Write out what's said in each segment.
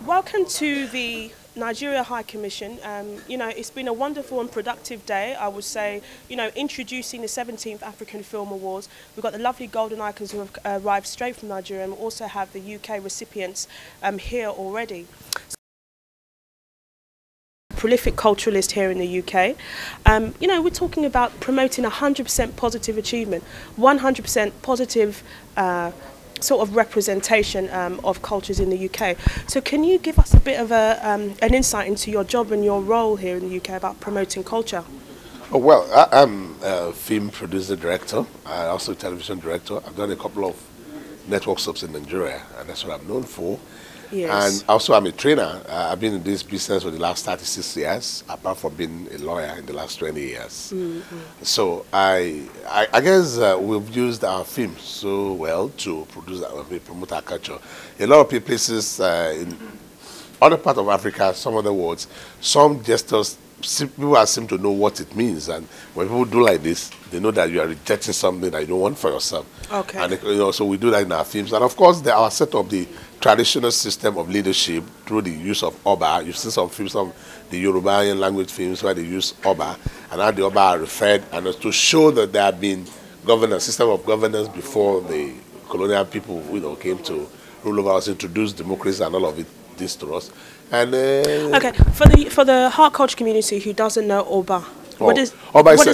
Welcome to the Nigeria High Commission. It's been a wonderful and productive day, I would say, introducing the 17th African Film Awards. We've got the lovely golden icons who have arrived straight from Nigeria, and we also have the UK recipients here already. Prolific culturalist here in the UK. We're talking about promoting 100% positive achievement, 100% positive sort of representation of cultures in the UK. So can you give us a bit of an insight into your job and your role here in the UK about promoting culture? Oh, well, I'm a film producer director, also a television director. I've done a couple of network soaps in Nigeria, and that's what I'm known for. Yes. And also I'm a trainer. I've been in this business for the last 36 years, apart from being a lawyer in the last 20 years. Mm-hmm. So I guess we've used our film so well to promote our culture. A lot of places in other parts of Africa, some other words, some gestures, people seem to know what it means, and when people do like this, they know that you are rejecting something that you don't want for yourself. Okay. And so we do that in our films, and of course, our set of the traditional system of leadership through the use of Oba. You've seen some films of the Yoruba language films where they use Oba, and how the Oba are referred, and to show that there have been system of governance before the colonial people, came to rule over us, introduced democracy and all of it. This to us, and okay, for the heart culture community who doesn't know Oba, what does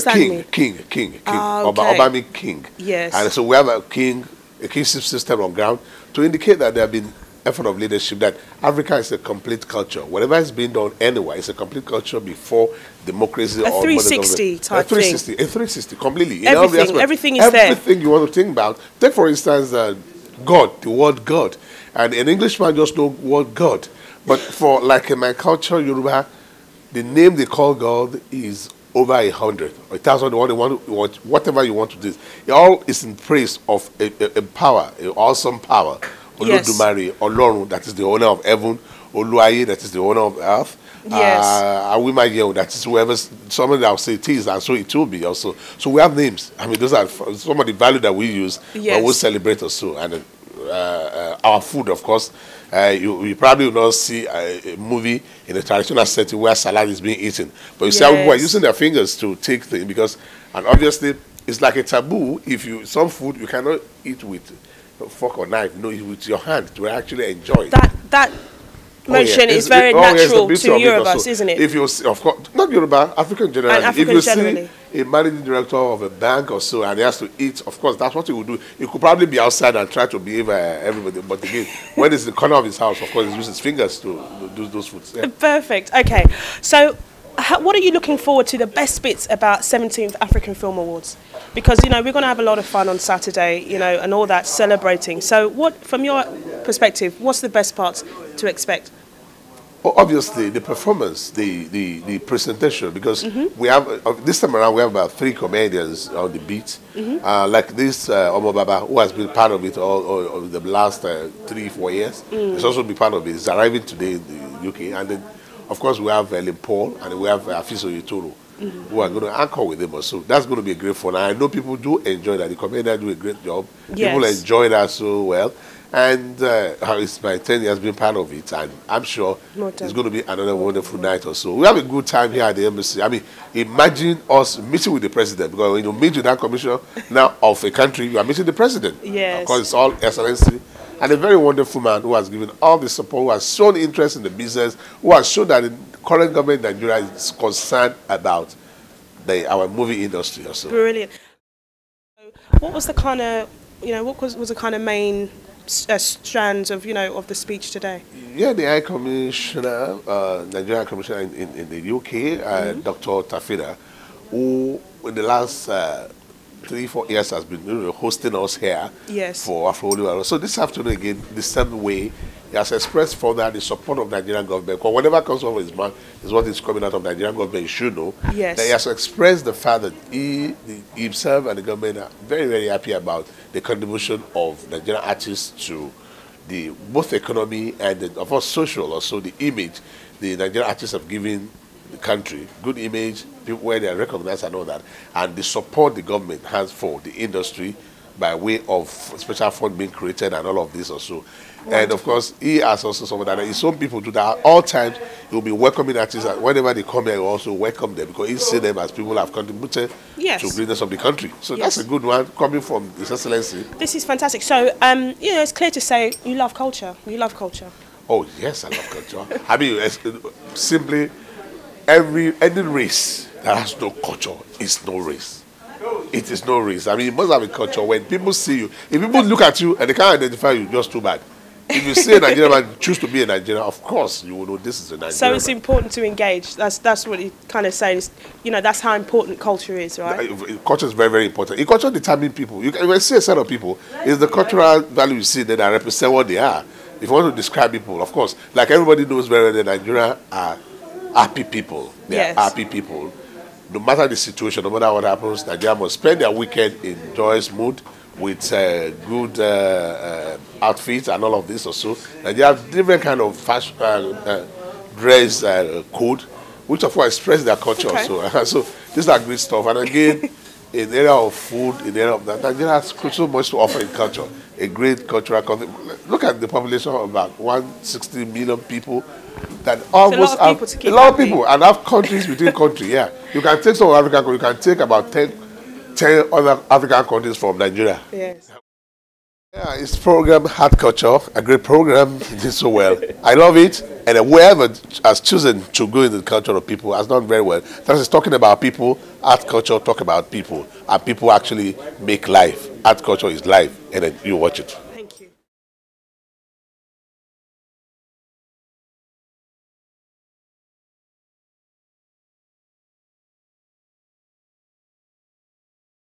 that mean? King. Ah, Okay. Oba means king. Yes. And so we have a kingship system on ground to indicate that there have been effort of leadership, that Africa is a complete culture. Whatever is being done anywhere is a complete culture before democracy. A 360 type thing. A 360 completely. Everything is there. Everything you want to think about. Take for instance, God, the word God. And an Englishman just knows what God. But for, like in my culture, Yoruba, the name they call God is over 100. 1,000, whatever you want to do. It all is in praise of a power, an awesome power. Olodumare, Olorun, that is the owner of heaven. Oluwaye, that is the owner of earth. Yes. Awimaye, that is whoever, somebody that will say it is, and so it will be also. So we have names. I mean, those are some of the value that we use, but we celebrate also. And our food, of course. You probably will not see a movie in a traditional setting where salad is being eaten. But you see how people are using their fingers to take things, and obviously, it's like a taboo. Some food you cannot eat with a fork or knife, with your hand to actually enjoy it. That motion is very natural to Yorubas, isn't it? If you see, of course, not Yoruba, African generally. If you see a managing director of a bank or so, and he has to eat, of course, that's what he would do. He could probably be outside and try to behave everybody, but again, when it's in the corner of his house, of course, he uses his fingers to do those foods. Yeah. Perfect. Okay, so what are you looking forward to, the best bits about 17th African Film Awards? Because, we're going to have a lot of fun on Saturday, and all that, celebrating. So from your perspective, what's the best parts to expect? Well, obviously, the performance, the presentation, because we have, this time around, we have about 3 comedians on the beat. Like this Omo Baba, who has been part of it all the last 3-4 years. He's also been part of it. He's arriving today in the UK. And then, of course, we have Ellen Paul, and we have Afiso Yitoro, who are going to anchor with him also. That's going to be a great fun. I know people do enjoy that. The comedians do a great job. Yes. People enjoy that so well. And it's my 10 years being part of it, and I'm sure it's going to be another wonderful night or so. We have a good time here at the embassy. I mean, imagine us meeting with the president, because when you meet with that commissioner now of a country, you are meeting the president. Yes. Of course, it's all excellency. And a very wonderful man who has given all the support, who has shown interest in the business, who has shown that the current government in Nigeria is concerned about our movie industry also. Brilliant. What was the kind of, what was the kind of main strands of of the speech today? Yeah, the High Commissioner, Nigerian Commissioner in the UK, Dr. Tafida, who in the last 3-4 years has been hosting us here for Afro. So this afternoon again, the same way, he has expressed further the support of Nigerian government. Because whatever comes over his mouth is what is coming out of Nigerian government. You should know that he has expressed the fact that he himself and the government are very, very happy about the contribution of Nigerian artists to the both economy and of course social, also the image the Nigerian artists have given the country, good image, people where they are recognized and all that, and the support the government has for the industry, by way of special fund being created and all of this also. And of course, he has also some of that. His own people do that at all times. He will be welcoming artists, and whenever they come here, he will also welcome them because he sees them as people who have contributed to greatness of the country. So that's a good one coming from His Excellency. This is fantastic. So, you know, it's clear to say you love culture. You love culture. Oh yes, I love culture. I mean, simply any race that has no culture is no race. It is no race. I mean, you must have a culture. When people see you, if people look at you and they can't identify you, just too bad. If you see a Nigerian man choose to be a Nigerian, of course you will know this is a Nigerian. So it's important to engage. That's what you kind of say. Is, you know, that's how important culture is, right? Culture is very, very important. Culture determines people. You can see a set of people. It's the cultural value you see that represent what they are. If you want to describe people, of course, like everybody knows very well that Nigeria are happy people. They are happy people. No matter the situation, no matter what happens, Nigeria must spend their weekend in joyous mood with good outfits and all of this also. And they have different kind of fashion, dress code, which of course express their culture also. So these are great stuff. And again, in the area of food, in the area of that, Nigeria has so much to offer in culture. A great cultural country. Look at the population of about 160 million people. That almost have a lot of people and have countries within country. Yeah, you can take some African countries. You can take about 10 other African countries from Nigeria. Yes. Yeah, it's program Heart Culture, a great program. It did so well. I love it, and whoever has chosen to go into the culture of people has done very well. That is talking about people. Art culture talk about people, and people actually make life. Art culture is life, and then you watch it.